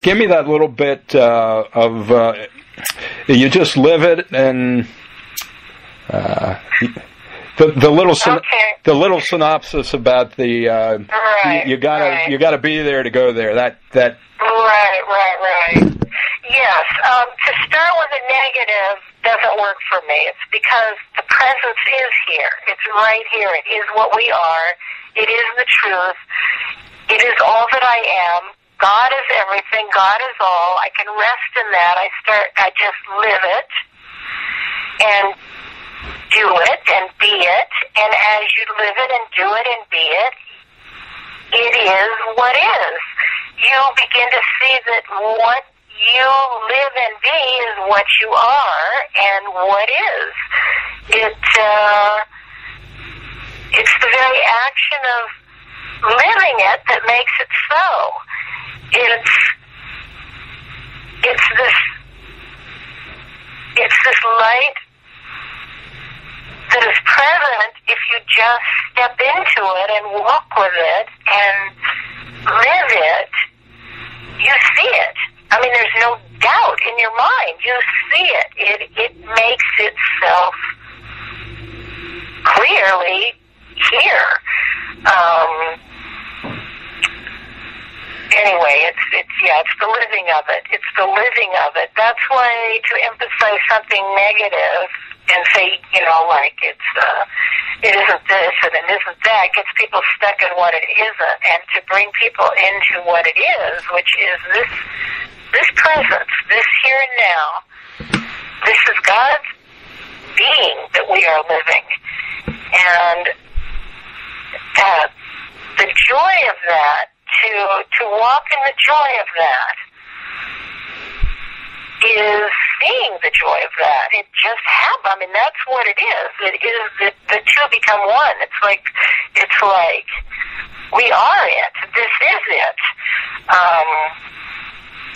Give me that little bit of you just live it, and the little synopsis about the you gotta be there to go there. That Right. Yes. To start with a negative doesn't work for me. It's because the presence is here. It's right here. It is what we are. It is the truth. It is all that I am. God is everything. God is all. I can rest in that. I just live it and do it and be it. And as you live it and do it and be it, it is what is. You begin to see that what you live and be is what you are and what is. It's the very action of living it that makes it so. It's this light that is present if you just step into it and walk with it and live it. You see it. I mean, there's no doubt in your mind. You see it. It makes itself clearly here. Anyway, it's the living of it. It's the living of it. That's why to emphasize something negative and say, like it isn't this and it isn't that, gets people stuck in what it isn't, and to bring people into what it is, which is this presence, this here and now. This is God's being that we are living, and the joy of that, to walk in the joy of that, is seeing the joy of that. It just happens. I mean, that's what it is. It is the two become one. It's like we are it. This is it.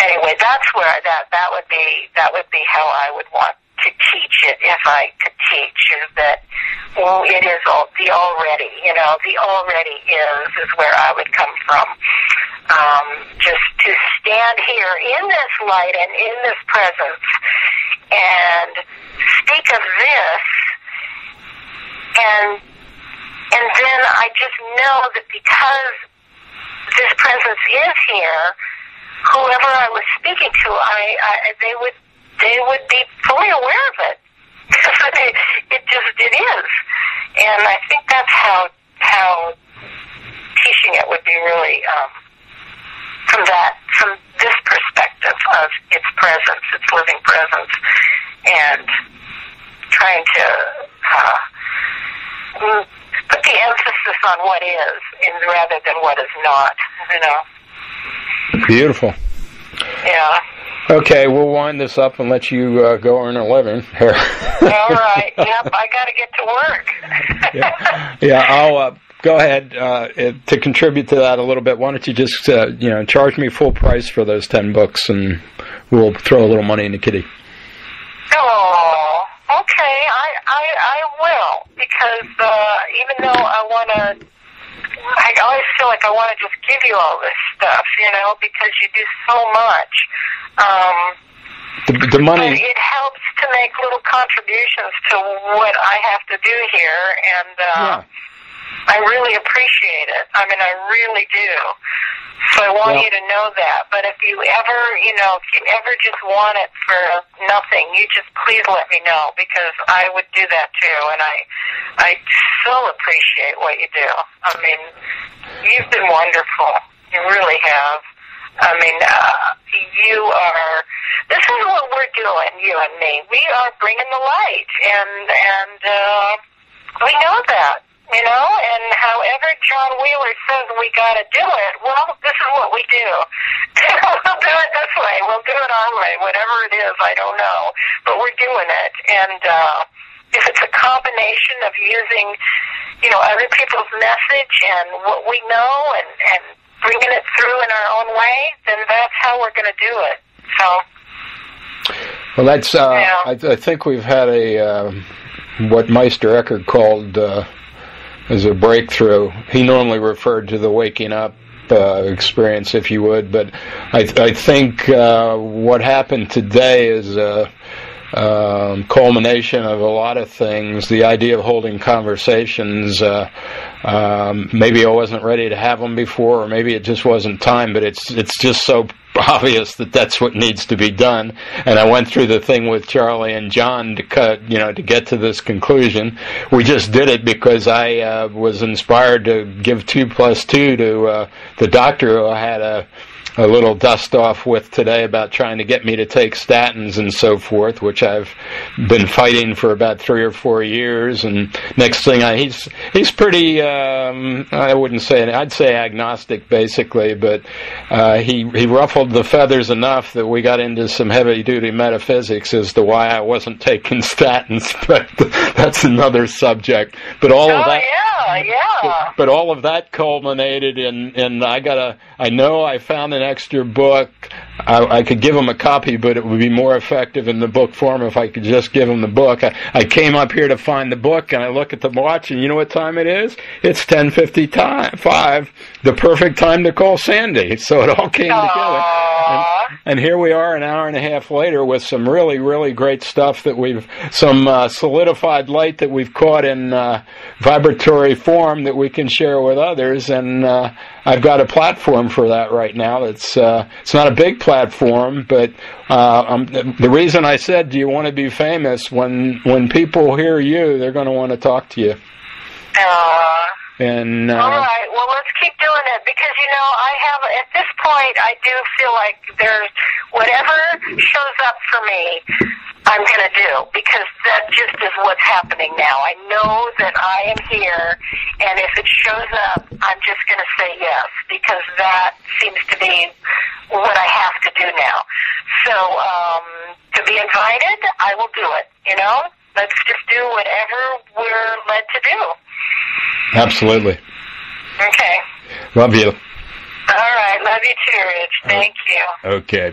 Anyway, that's where that would be how I would want to teach it if I could teach, is that it is all the already. The already is where I would come from. Just to stand here in this light and in this presence and speak of this, and then I just know that because this presence is here, whoever I was speaking to, they would be fully aware of it. It is, and I think that's how teaching it would be really from this perspective of its presence, its living presence, and trying to put the emphasis on what is rather than what is not. Beautiful. Yeah. Okay, we'll wind this up and let you go earn a living here. All right. Yep, I got to get to work. Yeah, I'll go ahead to contribute to that a little bit. Why don't you just charge me full price for those 10 books, and we'll throw a little money in the kitty. Oh, okay. I will, because even though I always feel like I want to just give you all this stuff, because you do so much. The money. But it helps to make little contributions to what I have to do here, and I really appreciate it. I mean, I really do. So I want you to know that. But if you ever just want it for nothing, you just please let me know, because I would do that too. And I so appreciate what you do. I mean, you've been wonderful. You really have. I mean, this is what we're doing, you and me. We are bringing the light, and we know that. And however John Wheeler says we got to do it, well, this is what we do. We'll do it this way. We'll do it our way. Whatever it is, I don't know. But we're doing it. And if it's a combination of using, other people's message and what we know and bringing it through in our own way, then that's how we're going to do it. So. Well, that's, I think we've had what Meister Eckhart called as a breakthrough. He normally referred to the waking up experience, if you would. But I think what happened today is a culmination of a lot of things. The idea of holding conversations, maybe I wasn't ready to have them before, or maybe it just wasn't time, but it's just so obvious that that's what needs to be done. And I went through the thing with Charlie and John to get to this conclusion. We just did it because I was inspired to give 2 + 2 to the doctor who I had a little dust-off with today about trying to get me to take statins and so forth, which I've been fighting for about 3 or 4 years. And next thing, he's pretty, I wouldn't say, I'd say agnostic, basically, but he ruffled the feathers enough that we got into some heavy-duty metaphysics as to why I wasn't taking statins, but that's another subject. But all of that... Yeah. But all of that culminated in I know I found an extra book. I could give him a copy, but it would be more effective in the book form if I could just give him the book. I came up here to find the book, and I look at the watch, and you know what time it is? It's 10:55, the perfect time to call Sandy. So it all came together. And here we are an hour and a half later with some really, really great stuff some solidified light that we've caught in vibratory form that we can share with others. And I've got a platform for that right now. It's not a big platform, but the reason I said, do you want to be famous? When people hear you, they're going to want to talk to you. And all right, well, let's keep doing it, because at this point I do feel like there's whatever shows up for me, I'm going to do, because that just is what's happening now. I know that I am here, and if it shows up, I'm just going to say yes, because that seems to be what I have to do now. So to be invited, I will do it. Let's just do whatever we're led to do. Absolutely. Okay. Love you. All right. Love you too, Rich. Thank you. Okay.